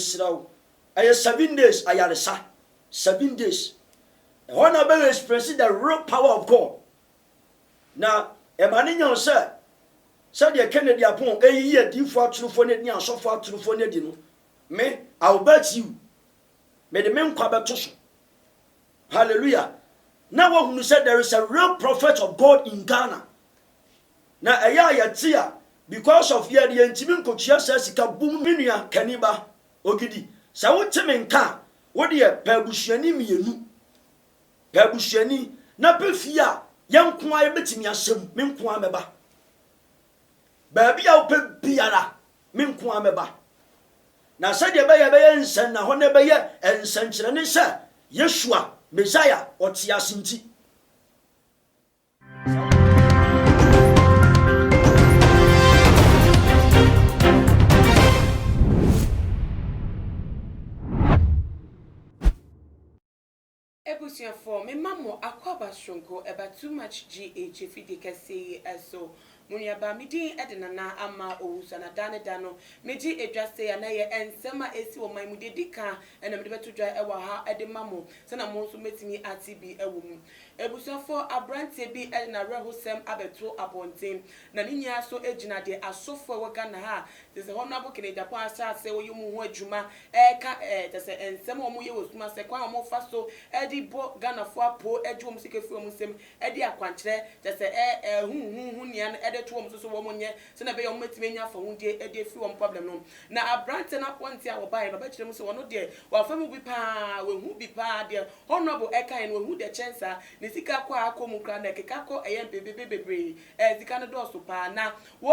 Misrao. I have 7 days, I had a son. 7 days. When I be expressing the real power of God. Now, a man in sir, said the Kennedy upon a year, deep for true for it, so far true for it. Me, I'll bet you. May the men come back to. Hallelujah. Now, when you said there is a real prophet of God in Ghana. Now, a year, tia, because of your the intimate coach says, Kaboom, Minia, Kaniba, Ogidi. So, what Timin can, what dear Pebushani me, Pebushani, Napifia, young Kwai Betimia, some Minquameba. Baby, I'll pay Piara, Minquameba. Now, said your bay and send a honor and send Sir, Yeshua, Messiah, or Tiasinti. Ebusia for me mamo akwaba shonko eba too much GH if you can say so Munyaba midi edinana ama ousa na dano meji edwase anaye ensema esi wo man mudedika ena mede beto dwa ewa ha ede mamo se na mo so metimi atibi ewo mu ebusia for abrante bi edina rehosem abeto abonten na ninya so ejina de asofo we Ghana ha se honorable Kennedy Japan asa se wo yumu ho adwuma eka se ensema wo mu ye wosuma se kwa mo fa so edi bo Ghana fo apo edwo mu sike fu mu sem edi akwankyere se hu nia ede to wo so wo monye se na be yo metime nya fa hundie ede fi wo problem no na abrante na ponti a wo bai baba kire mu se wono de wa fa mu bi pa we hu bi pa de honorable eka en we hu de chensa ne sika kwa akomu kra na keka ko eyen bebebebre sika no do so pa na wo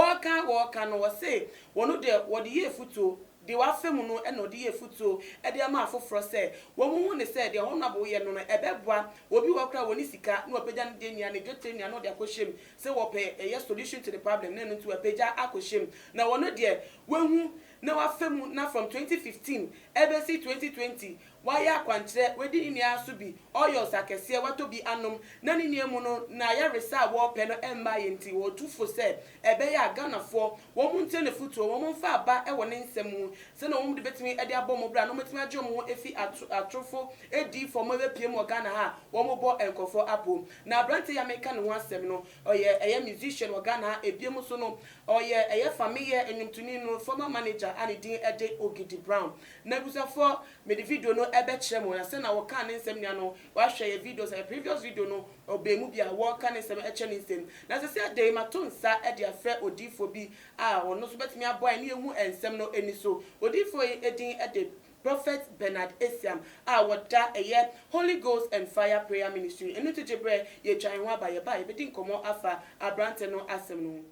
ka no wo se wono de wo de ye futo de wa femu no e no de ye futo e de ma afoforo se wo mu ne se de honorable ye no no ebeboa obi wo kra woni sika na opagya ne de nia ne jote nia no de akoshem se wo pe a solution to the problem na no to opagya akoshem na wono de wehu na wa femu na from 2015 ebesi 2020 waya kwankyere wedi ni asubi oyo sakese wato bi anom na ni niemu no na ya resa wo pe no emma yenti wo tufo se ebe ya Ghanafo wo munte ne futuo wo munfa aba e wo ne nsemu se na wo de betimi e de abom bra no metimi agye mo efi atrofo edi for mo be piem wo Ghana ha wo mo bo enkofo apo na brante ya meka ne ho asem no oye musician wo Ghana ebiem so no oye family enyimtuni no former manager ani din ede Ogidi Brown na busafo me the video no ebe kire mo na se na wo kan ne nsem nia no wa hwe ye videos a previous video no obemu bia wo kan ne nsem eche ne nsem na se se dey matonsa e de afa odifo bi a wono so betimi aboy ne ehu ensem no eni so odifo edin ede Prophet Bernard Esiam woda eye Holy Ghost and Fire Prayer Ministry enu tejebre ye twan ho aba ye ba ye bedi nkomo afa abrante no asem no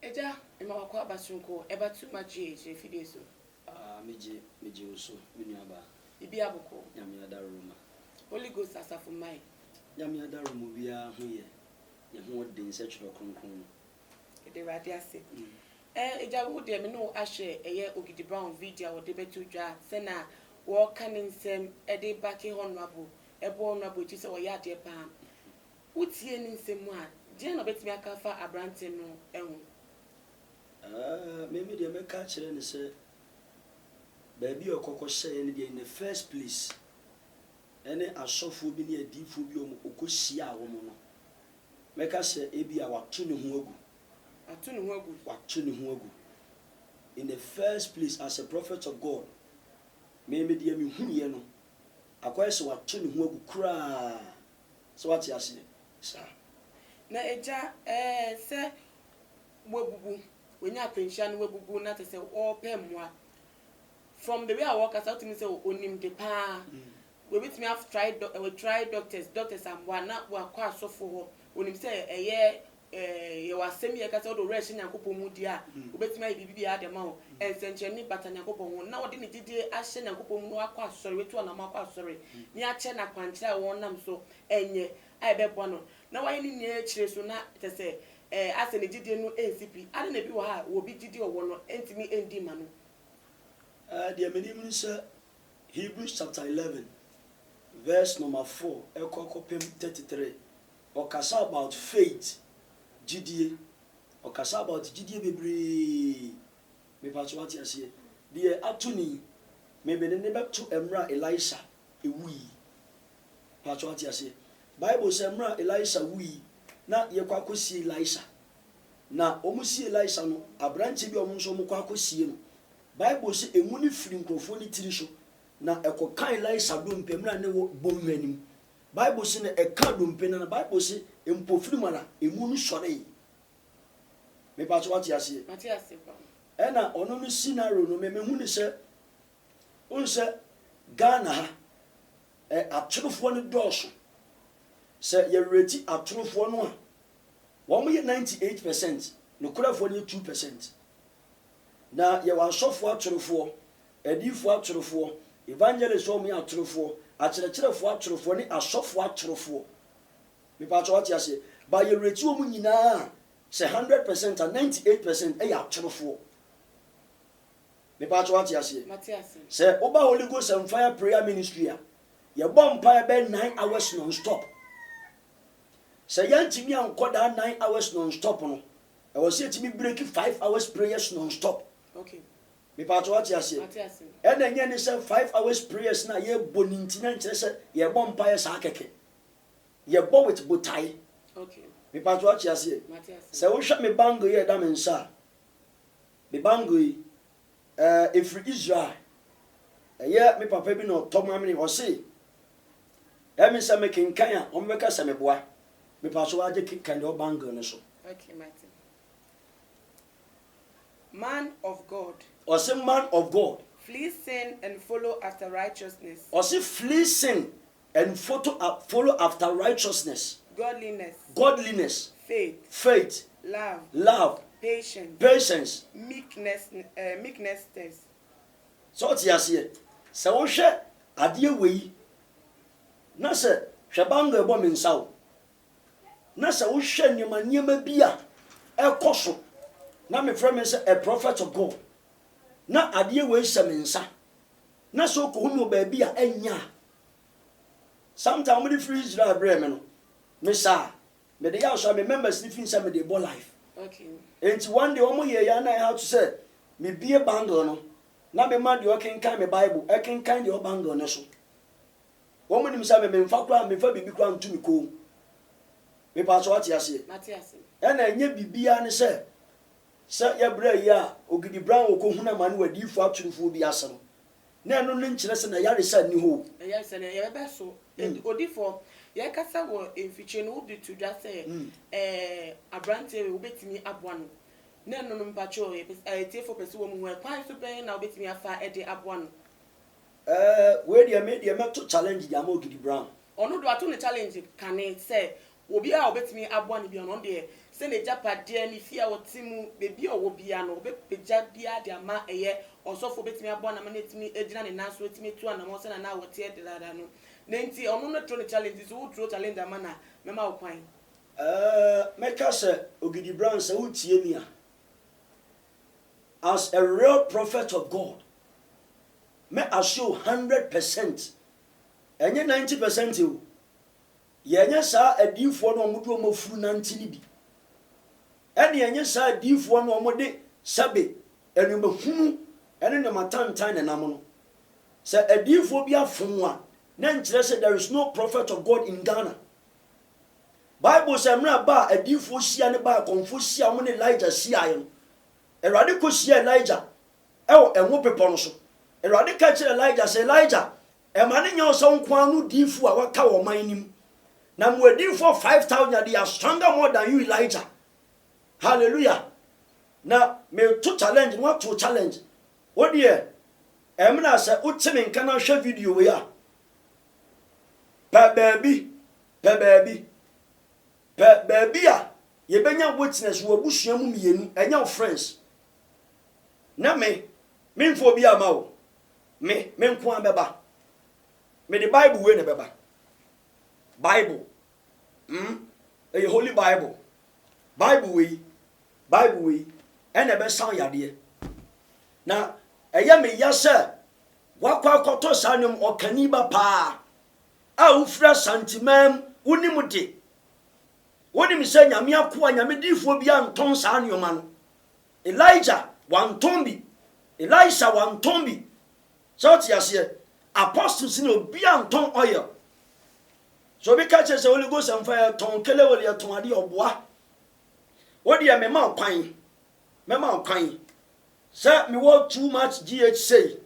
Eja ema wakwa basunko eba too much GH fide so Meji uso binuaba ibi aboko nyame adaruma Holy Ghost asafu mai nyame adaruma bia ho ye ho den se twero kronkron ede radi ase eja wo de me no ahye eye Ogidi Brown video wo de betu dwa se na wo kan nsem ede back honorable ebo honorable ti se wo ya de pa utie nsem a je no betimi aka fa abrante no ehu maybe they make catch and say, baby, or cocoa say in the first place. Any a soft will be a deep fubium or cosia woman. Make us say, Abi, our tuning huogu. A tuning huogu, what tuning huogu. In the first place, as a prophet of God, maybe the Yano. A question what tuning huogu cry. So what you say, sir? Na eja, say, Wabubu. When you are pension, we will not say all pemwa. From the way I walk out to me, say, onim de pa. We with me have tried, doctors, and one not work quite so for when him say a year, you are semi a cat of the rest in Yakupo Mudia, who bet my baby at the mouth, and sent Jenny but an Yakupo. Now didn't it ashen and Kupo no quite sorry to an amaka sorry. Near Chena Quancha one am so, and ye, I bet one. Now I need near so not to say. As an Egyptian no NCP, I don't know how will be Didi or one entity ND Manu. The name is Hebrews chapter 11, verse number 4 ekokopem 33 okasa about faith gidie okasa about gidie bebre me pacho what yase de atuni me be ne beto emra Elisha ewui pacho what yase Bible say emra Elisha wui na ye kwakosi Elisha na omusi Elisha no abranche bi omunso mo kwakosi no Bible say emuni firi nkrofo ni tiri so na ekokan Elisha dompe mra ne wo bonwanim Bible say na eka dompe na Bible say empofiri mara emunu sore me pacho what yase ena ono no scenario no me hu ni se unse Ghana ha atrofo no doso se ye reti atrofo no a wo mo ye 98% no kurafo ni 2% na ye wa sofo atrofo edifo atrofo evangelist o mo ya atrofo akyerɛkyerɛfo atrofo ni asofo atrofo me pa cho ati ase ba ye reti o mo nyina se 100% and 98% ya atrofo me pa cho ati ase se oba Holy Ghost and Fire Prayer Ministry a ye bom pa be 9 hours non stop se yantimi ankoda 9 hours non stop no e was yetimi break 5 hours prayers non stop okay me pa cho ati ase e na nya ni se 5 hours prayers na ye bonintina nkere se ye bom pa ye sa keke ye bo with botai okay me pa cho ati ase se wo hwa me bango ye da mensa me bango yi ifri Israel ye me papa bi no tom amene o se me se me kenkan a o me ka se me boa me pa so waje kenkan de o bango no so okay Martin man of God o se man of God flee sin and follow after righteousness o se flee sin and follow after righteousness godliness faith love patience meekness so ti ase se wo hwe ade wei na se hwe bango ebo mensawo na se wo hwe nyema bia ekoso na me frame say a prophet of God na ade wei se mensa na so ko hu no ba bia anya sometimes we free Israel bre me no me sa me dey also me members ni fin say me dey bo life okay and one day omo ye ya na how to say me bie bango no na me ma de o kenkan me Bible e kenkan de o bango no so omo nim say me mfa kra me fa bibi kra ntumi ko me pa so ati ase e na enye bibia ne say ya bra ya ogidi brown okohuna manu wadifo aturufo bi ase no na eno ne nkire se na yare sa ni ho ya se na ye be so odifo ye kasa wo emfiche no obi to dwa se abrante we obetimi aboa no na eno no mpacho ye tiefo pese wo mu ho kwan so ben na obetimi afa ede aboa no we dia me to challenge dia ma ogidi brown ono do ato ne challenge kane se obi a obetimi aboa no bi ono de se ne japade ni fia wotimu bebi owo bia no obepeja bia de ama eye osofo betimi aboa na ma netimi ejina ne naso etimi tu ana mo se na wote edilada no na nti ono no tro ne challenge so wo challenge ama na mema wo kwan make se ogidi brown se utie mi a as a real prophet of God me assure 100% enye 90% o yenye sa adifo no omudu omafuru na ntini bi ene yenye sa adifo no omode sabe enumahunu ene ne matantan na nam no sa adifo bi afon a na nkire se there is no prophet of God in Ghana. Bible say mra ba adifo sia ne ba konfo sia mo ne Elijah sia ye no erade ko sia Elijah ewo enwo pepo no so erade ka kire Elijah say Elijah e ma ne nya oso nko anu difo a waka wo man nim na mwedi for 5,000 they are stronger more than you Elijah. Hallelujah. Now me to challenge what to challenge what dear emna say utime nka na hwe video we ya pa baby a ye benya witness wo busua mu mienu enya friends na me mfo bi ama wo me nko abeba me the Bible we ne beba Bible a holy Bible we ene be san yade na eya me ya se wakwa koto sanum okaniba pa a ufra santimam wonim de wonim se nyame akoa nyame difo bia nton saa nyoma no Elijah wantombi Elisha wantombi so ti ase apostles ni obia nton oil so be catch say Holy Ghost and fire ton kele wole ton ade oboa wodi ya mema kwan say me wo too much GH say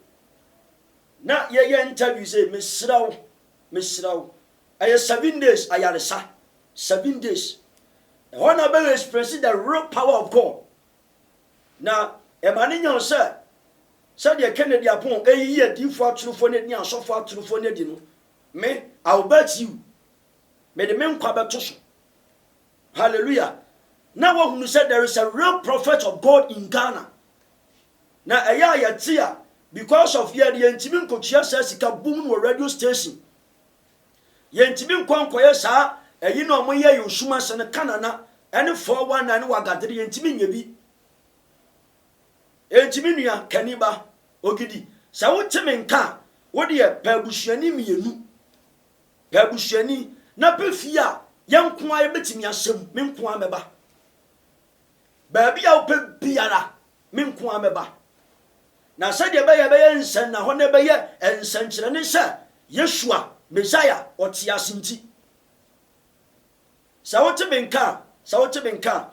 na ye interview say me sraw ay 7 days ayaresa 7 days when I be express the real power of God na emane nyon say de Kennedy apon eyi adifo aturufo ne dia asofo aturufo ne di no me I will bet you me de men kwa beto so hallelujah now who said there is a real prophet of God in Ghana na eya yatia because of here the intimi nkotua sika boom no radio station yentimi nkonkoye sa eyi no moye yosuma se ne kanana ene 419 wagadere yentimi nyebi entimi nua kaniba ogidi sa wotime nka wode ye pabusuani mienu pabusuani na pefia yanko aye betimi asem menko ameba baabi a wo pe biara menko ameba na se de be nsen na ho ne be ye ensenkyere ne se Yeshua Messiah otiasinti sa wotime nka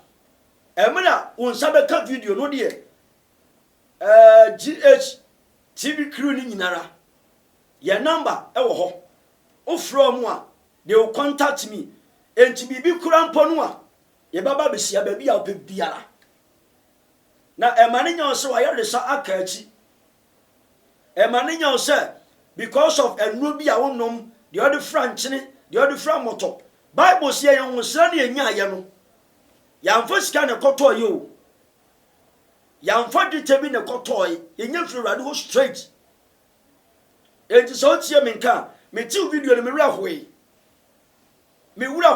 emra wonsa be ka video no de GH TV crew ni nyinara your number ewo ho o from a they will contact me enti bibi kura mpo no a ye baba besia ba bia ope biara na emane nya so wa yeresa akachi emane nya so because of enro bia wonom the other franchine the other fran moto bible say ye wonsra na enya aye no yamfo sika ne koto yo yamfa dite bi ne kotoy yenya firi rade ho straight enti so tie me nka me ti video ne me wura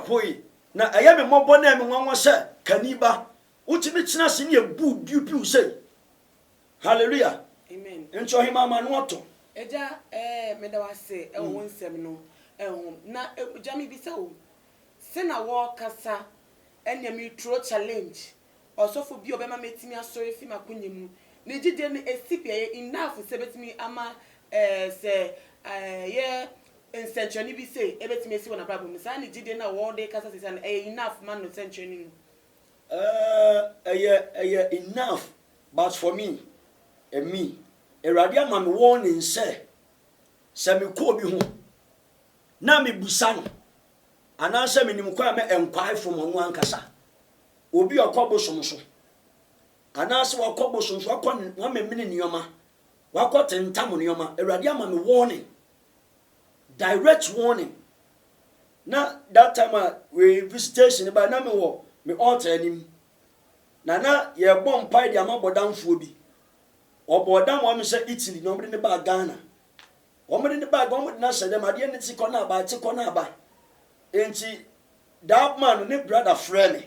hoi na aya me mobo na me nwanwa se kaniba utimi tina se ne ebu dupiu sei hallelujah amen encho hima ma no oto eja me da wase e wo nsem no na jami bi se o se na wo kasa enya me tro challenge osofo bi obema metimi asori fi makonyemu ne gide ne esipie enough se betimi ama se ye incentually bi say ebetimi esi wona brabo mi sa ne gide na wo de kasa se na enough man no century enough but for me eradia ma me warning say se me ko bi ho na me busa no ana se me nim kwa me enkwai from onu ankasa obi okobo somso ana se wakobo somso akọ wa me mini nioma wakote ntam nioma eradia ma me warning direct warning na that time we visitation by na me wo me altar anim na ye bom pai dia mabodamfo bi obodam wo me se Italy no mde ne ba Ghana wo mde ne ba go mde na se dem ade ne ti ko na ba ti ko na ba enti that man ne brother friend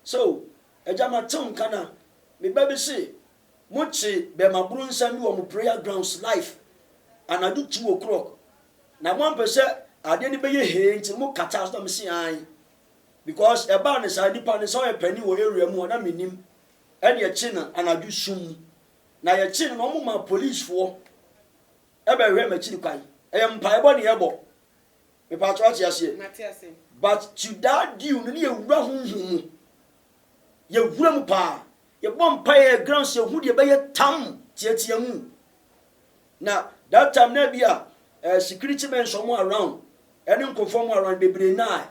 so ejama tom kana me baby say muchi be maburu nsami wo mu prayer grounds life anadu 2 o'clock na one person ade ni be ye he nti mu kata so me see an because e ba ne sa nipa ne so e pani wo area mu na menim ene ye chi na anadu sum na ye chi no mu ma police fo e be hwe ma chi ni kwai e mpa e bo ne ye bo me pa twa chi ase but to that deal no ye wura hunhum ye wura mu pa ye bom pa ye grounds ye hu de be ye tam tietia mu na that time na bia security men somewhere around any conform around bebre na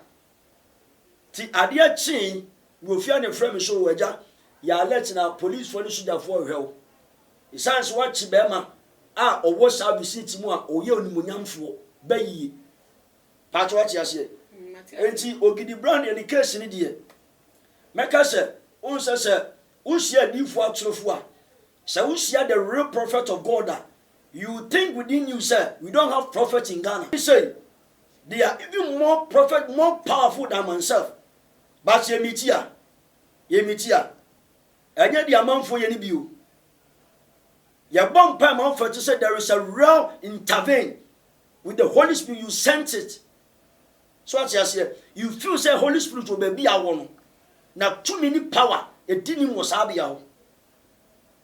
ti ade a chin we ofia ne frame so waja ya alert na police for the soldier for hell e sans watch be ma a owo service ti mu a oye onimonyamfo bayi patro watch ase enti ogidi brand any case ni de meka se unse se unsia difo atrofo a se unsia the real prophet of God you think within you say we don't have prophets in Ghana. He say they are even more prophet, more powerful than myself. But ye mitia. Enye di amanfo ye ni biu. Your bomb pam for to say there is a real intervene with the Holy Spirit. You sense it. So as you say, you feel say Holy Spirit will be a one. Now too many power. It didn't was abia.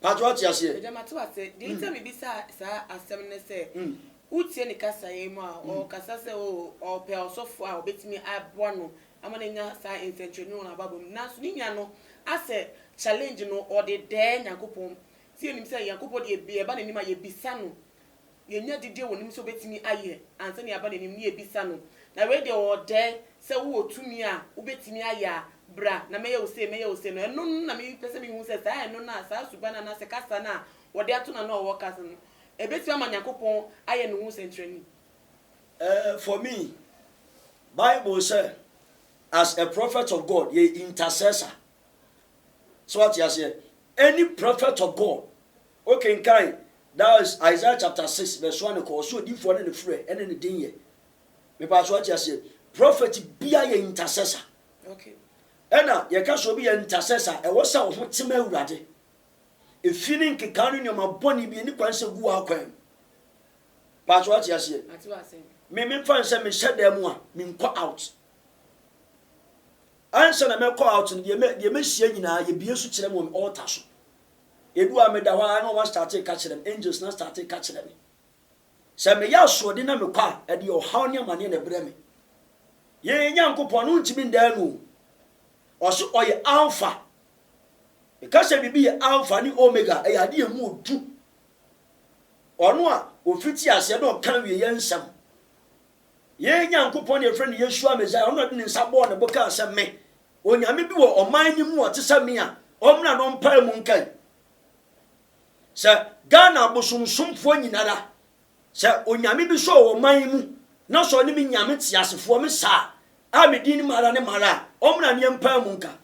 But what you say? The matter say, the time be sa asem say. Utie ni kasa yema or kasa say or pe osofo a obetimi aboa no amanenya sa intention na babom na so ni nya no ase challenge no or the de yakopom si enim say yakopom de be ba nanim aye bisa no ye nya dide wonim so betimi aye anse ne aba nanim ne ebisa no na we de or de say wo otumi a obetimi aye a bra na meye wo say no eno na me pese me hu say sa eno na sa subana na se kasa na wo de ato na no wo kasa no ebeti ama yakopon aye no hu sentrani. For me, Bible said, as a prophet of God, ye intercessor. So what you say? Any prophet of God, okay, kind. That is Isaiah chapter 6, verse 1. So deep for the free and any thing. Me pass what you say. Prophet be a intercessor. Okay. Ena ye can so be an intercessor. E was sa ho time awurade. E feeling ke kanu nyoma boni bi ni kwan se gu akwan. Pass what you say. Ati wa say. Me fan say me shed dem a me nko out. Answer na me call out no de me hia nyina ye bie so kire mo altar so. Edu a me da wa na wa start catch them angels na start catch them. Say me ya so de na me kwa e de o haw ne amane na bre me. Ye nyankopon no ntimi ndan no. Oso oye alpha. Because bibi ye alpha ni omega e ade emu odu. Ono a ofiti ase na o kan wie ye nsam. Ye nyankopon ye friend Yeshua Messiah ono de nsabo na boka ase me. Onyame bi wo oman ni mu otesa me a omna no mpa mu nkai. Se Ghana bosumsumfo nyinara. Se onyame bi so wo man mu na so ni mi nyame tiasefo me sa a me din mara ne mara omna ne mpa mu nka.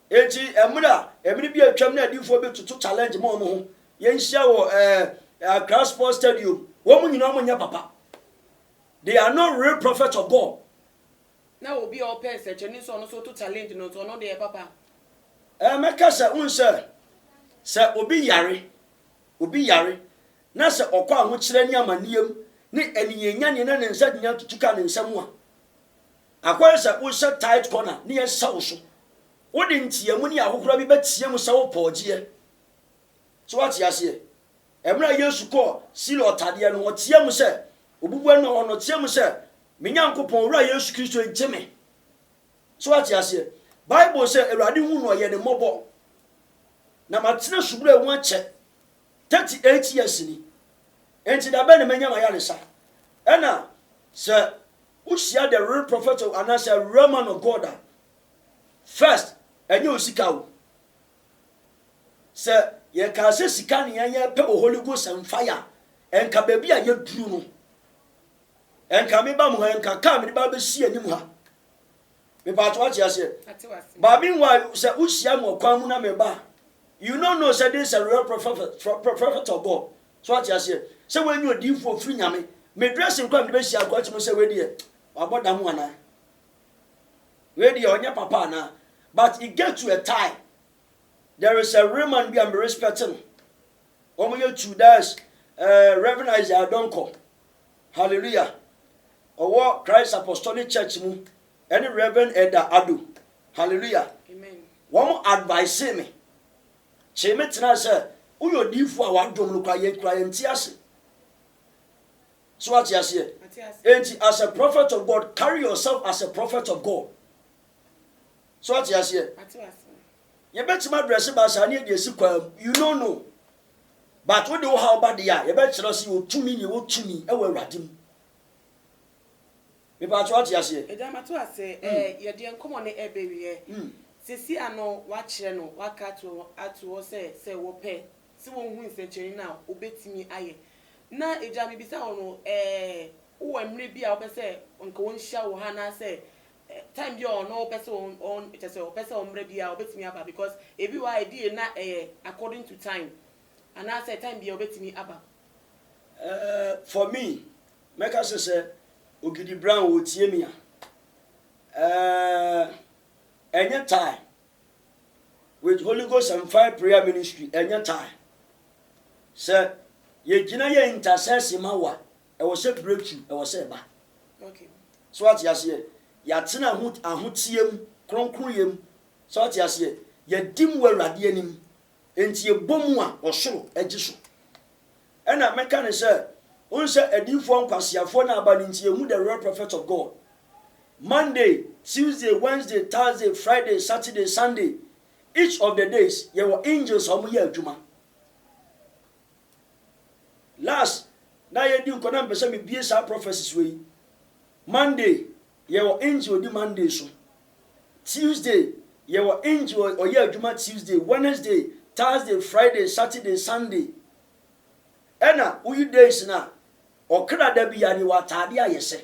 Enti emri bi atwam na adifo bi tutu challenge mo ho. Ye nhia wo Accra Sports Stadium. Wo mu nyina mo nya papa. They are not real prophets of God. Now will be all pairs, and so on so to challenge no to no de papa. Meka se unse se obi yare na se okwa ho kire ni amaniem ni eniyenya ni na ne nsa nya tutuka ne nsam a akwa se wo se tight corner ni ye sawo so wo de ntiamu ni ahokora bi betie mu sawo pooje so what ya se emra Yesu ko silo otade no otie mu se obubu no ono tie mu se menyankopon wura Yesu Kristo ejeme so what ya se Bible say Erade hu no ye ne mobo na matene subura ewu ache 38 years ni enti da be ne manya ma ya ne sa ena se usia the real prophet of anasa Roman of God first enye osika wo se ye ka se sika ne ye pe Holy Ghost and fire enka ba bia ye duru no enka me ba mo enka ka me ba be sie anim ha me ba to achi ase ba bi nwa se usia mo kwan mu na me ba you don't know say this is a real prophet of God so achi ase se when you di for free nyame me dressing kwa me be sia kwa chimo se we die aboda mu ana we die onya papa na but it get to a time there is a Roman be am respecting omo ye two days Reverend Isaiah Donko hallelujah owo Christ Apostolic Church mu any Reverend Eda Ado hallelujah amen one advice me cheme tena se uyo difu a wadom no kwa ye ntiase so what you say and as a prophet of God carry yourself as a prophet of God so what you say you bet my dress ba sa na dey sikwa you don't know but what do how bad ya you bet chiro si wo tumi ni wo tumi e wo Awurade mu me ba what you say e da mato ase ye de enkomo ne ebewie sisi ano wa kire no waka to ato se wo pe si wo hu nsencheni na obetimi aye na eja mi bisa ono wo emre bia wo pese nka won hia wo ha na se time bi ono wo pese on it say wo pese omre bia obetimi aba because ebi wa idea na according to time and I say time bi obetimi aba for me make us say Ogidi Brown wo tie mi any time with Holy Ghost and Fire Prayer Ministry any time sɛ yɛgyina yɛ intercession ma wa ɛwɔ sɛ breakthrough ɛwɔ sɛ ba okay so ate aseɛ yɛatena ahoteɛ mu kronkroyɛ mu so ate aseɛ yɛdi mu awurade anim enti yɛbɔ mu a ɔsoro agye so ɛna mɛka ne sɛ won sɛ adiifoɔ nkwasiafoɔ na aba ne nti yɛhu the real prophet of God Monday, Tuesday, Wednesday, Thursday, Friday, Saturday, Sunday each of the days there were angels on yɛ adwuma last na yɛdi nkɔnɔ mpɛ sɛ mebie saa prophecies wei Monday there were angel di Monday so Tuesday there were angel ɔyɛ adwuma Tuesday Wednesday Thursday Friday Saturday Sunday ɛna uyi days na ɔkra da bi ya ni watade ayɛ sɛ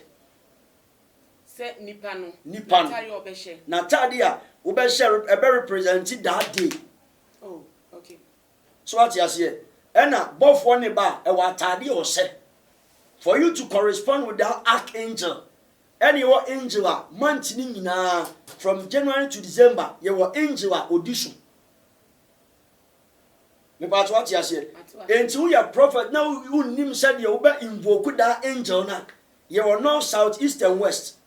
nipa no na tade a wo be share e be represent that day oh okay so what you say na bofo ne ba e wa tade o se for you to correspond with that archangel any your angel a month ni nyina from January to December your angel a odiso me ba to what you say enti we are prophet now you nim said you be invoke that angel na your north south east and west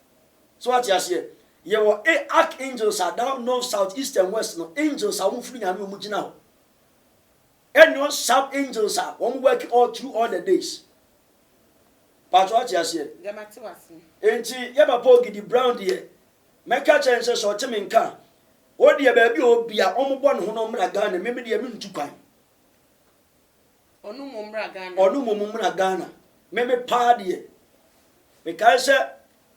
so what you say your archangels are down north south east and west no angels are free nyame mu gina ho and your sub angels are one work all through all the days but what you say enti ye ba Paul Gidi Brown de meka chense so teme nka o de ba bi obi a ombo ne ho no mra Ghana me de me ntu kwan onu mo mra Ghana me pa de me kai se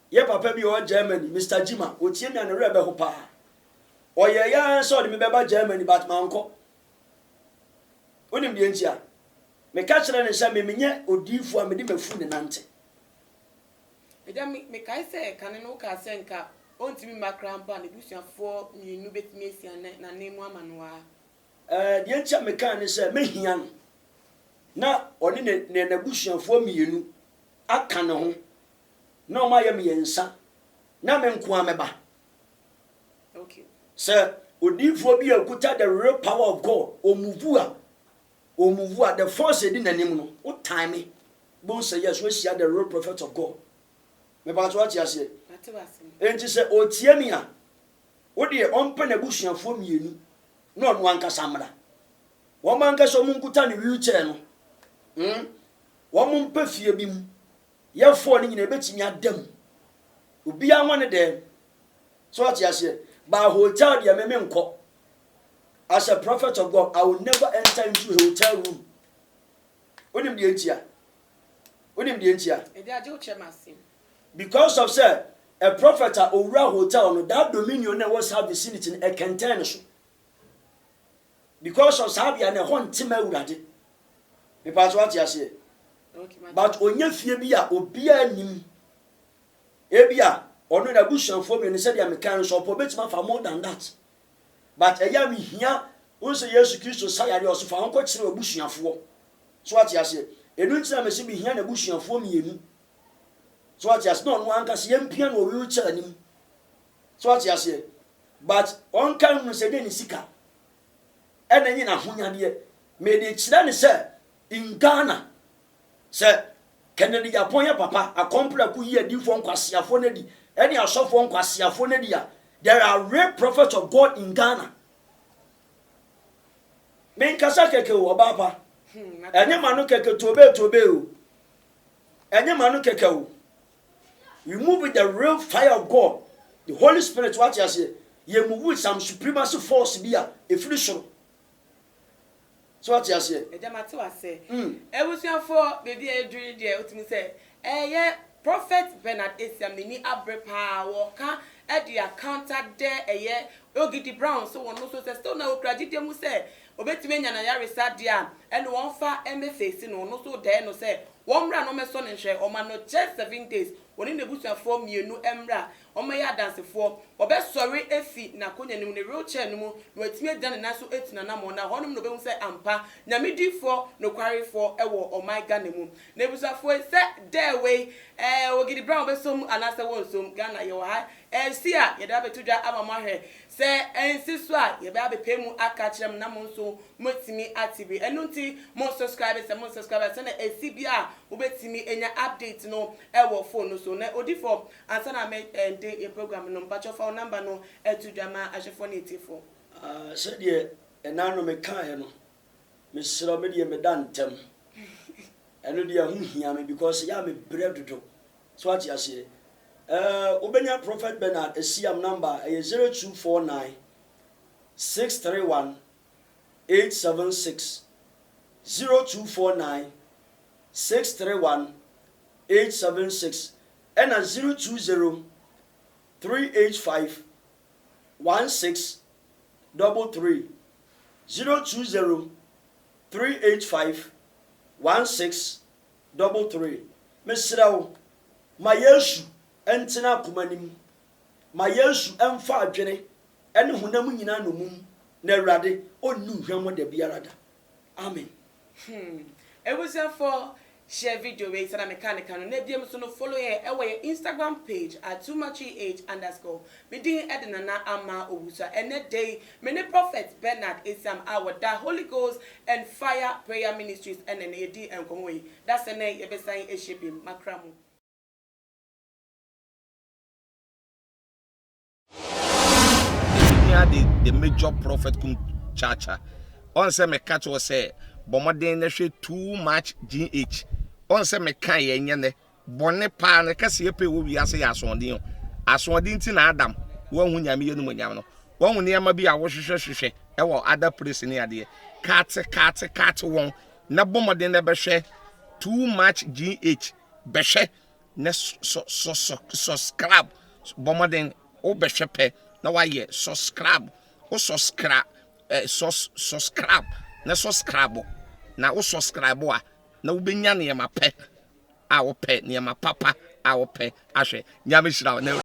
ye papa bi o Germany Mr. Jima o tie mi anere be ho pa o ye ya so de me be ba Germany but man ko onim de ntia me ka kire ne se me menye odifu a me de mafu ne nante me kai se kan no ka se nka ontimi makrampa ne busuafo mienu betimi esia na nemu amanoa de ntia me kan ne se me hia no na oni ne na busuafo mienu aka ne ho na o ma ye me yensa na me nko ameba okay sir odifu bi akuta the real power of God omuvu a the force edi nanim no o time bon say yes we share the real prophet of God me ba to atia se enti se o tie mi a o de ompe na busuafo mienu na ono ankasa mra wo man ankasa mo nkuta ne wheelchair no wo mo mpa fie bi mu ye fo ni nyina betimi adam obi anwa ne dem so atia se ba hotel de me nko as a prophet of God I will never enter into a hotel room onim de entia e de aje o chemasi because of say a prophet a owura hotel no that dominion na was have vicinity e contain so because of sabia na ho ntima urade me pass what you say but onya fie bi a obi anim ebia ono na busuanfo me ne se dia me kan so po betima fa more than that but eya me hia won se Yesu Kristo sayare oso fa onko kire obusuanfo so what you say enu ntina me se bi hia na busuanfo mienu so what you say no anka se yempia no wheelchair nim so what you say but on kan no se de ni sika ena nyi na honyade me de kire ne se in Ghana se Kennedy Japan ya papa akompra ku yi adifo nkwasiafo na di eni asofo nkwasiafo na di a there are real prophets of God in Ghana men kasa keke wo baba enye manu keke tobe o enye manu keke o you move with the real fire of God the Holy Spirit what you say you move with some supremacy force bia efiri soro so what you say e jama te wase ebusuafo baby eduri de otimi say ye prophet Bernard Esiamini abrepa wo ka e dia counter there ye Ogidi Brown so won no so say still na okradide mu say obetime nya na yaresa dia ene won fa face no so there no say won mra no meso ne hwe o ma no just 7 days woni ne busuafo mienu emra o ma ya dansefo obe sorry efi na konya nim ne wheelchair no mu no atime dan na so etina na mo na honum no be hu say ampa nyamedifo no kwarefo ewo o my Ghana mu ne busuafo say there way Ogidi Brown be som anasa won som Ghana ye wa ensi a ye da betudwa amama hwe se ensi so a ye ba be pemu aka kirem na mo nso motimi atibi enunti mo subscribe se na esi bia wo betimi enya update no e wo phone no so na odifo ansa na me de e program no mpacho phone number no etudwa ma ahefo na etifo se de enano me kan no me sira me de me dantem eno de hu hia me because ya me bread dodo so ati ase Obenya Prophet Bernard Esiam number 0249 631 876 0249 631 876 and 020 385 1633 020 385 1633 Mr. Mayesu entina kumanim ma Yesu emfa adwene ene honam nyina no mum na Awurade onu hwam de biarada amen ebusia for share video we sana mechanical no na biem so no follow ye e we Instagram page @tumachi_. Me din edna na ama owusa ene day me ne Prophet Bernard Esiam awada Holy Ghost and Fire Prayer Ministries ene na edi enkomo yi that's ene ye besan ehebim makramu. The major prophet kum chacha on say me catch was say bomoden na hwe too much GH on say me kan ye nyene bone pa na kase ye pe wo wiase ya asondin ti na Adam wo hu nyame ye no nyam no wo hu ne ma bi a wo hwehwehwehwe e wo other place ni ade kat won na bomoden na be hwe too much GH be hwe na subscribe bomoden o be hwe pe na why subscribe o subscribe subscribe na subscribe na o subscribe a na wo benya ne ma pe a wo pe ne ma papa a wo pe ahwe nyame hira na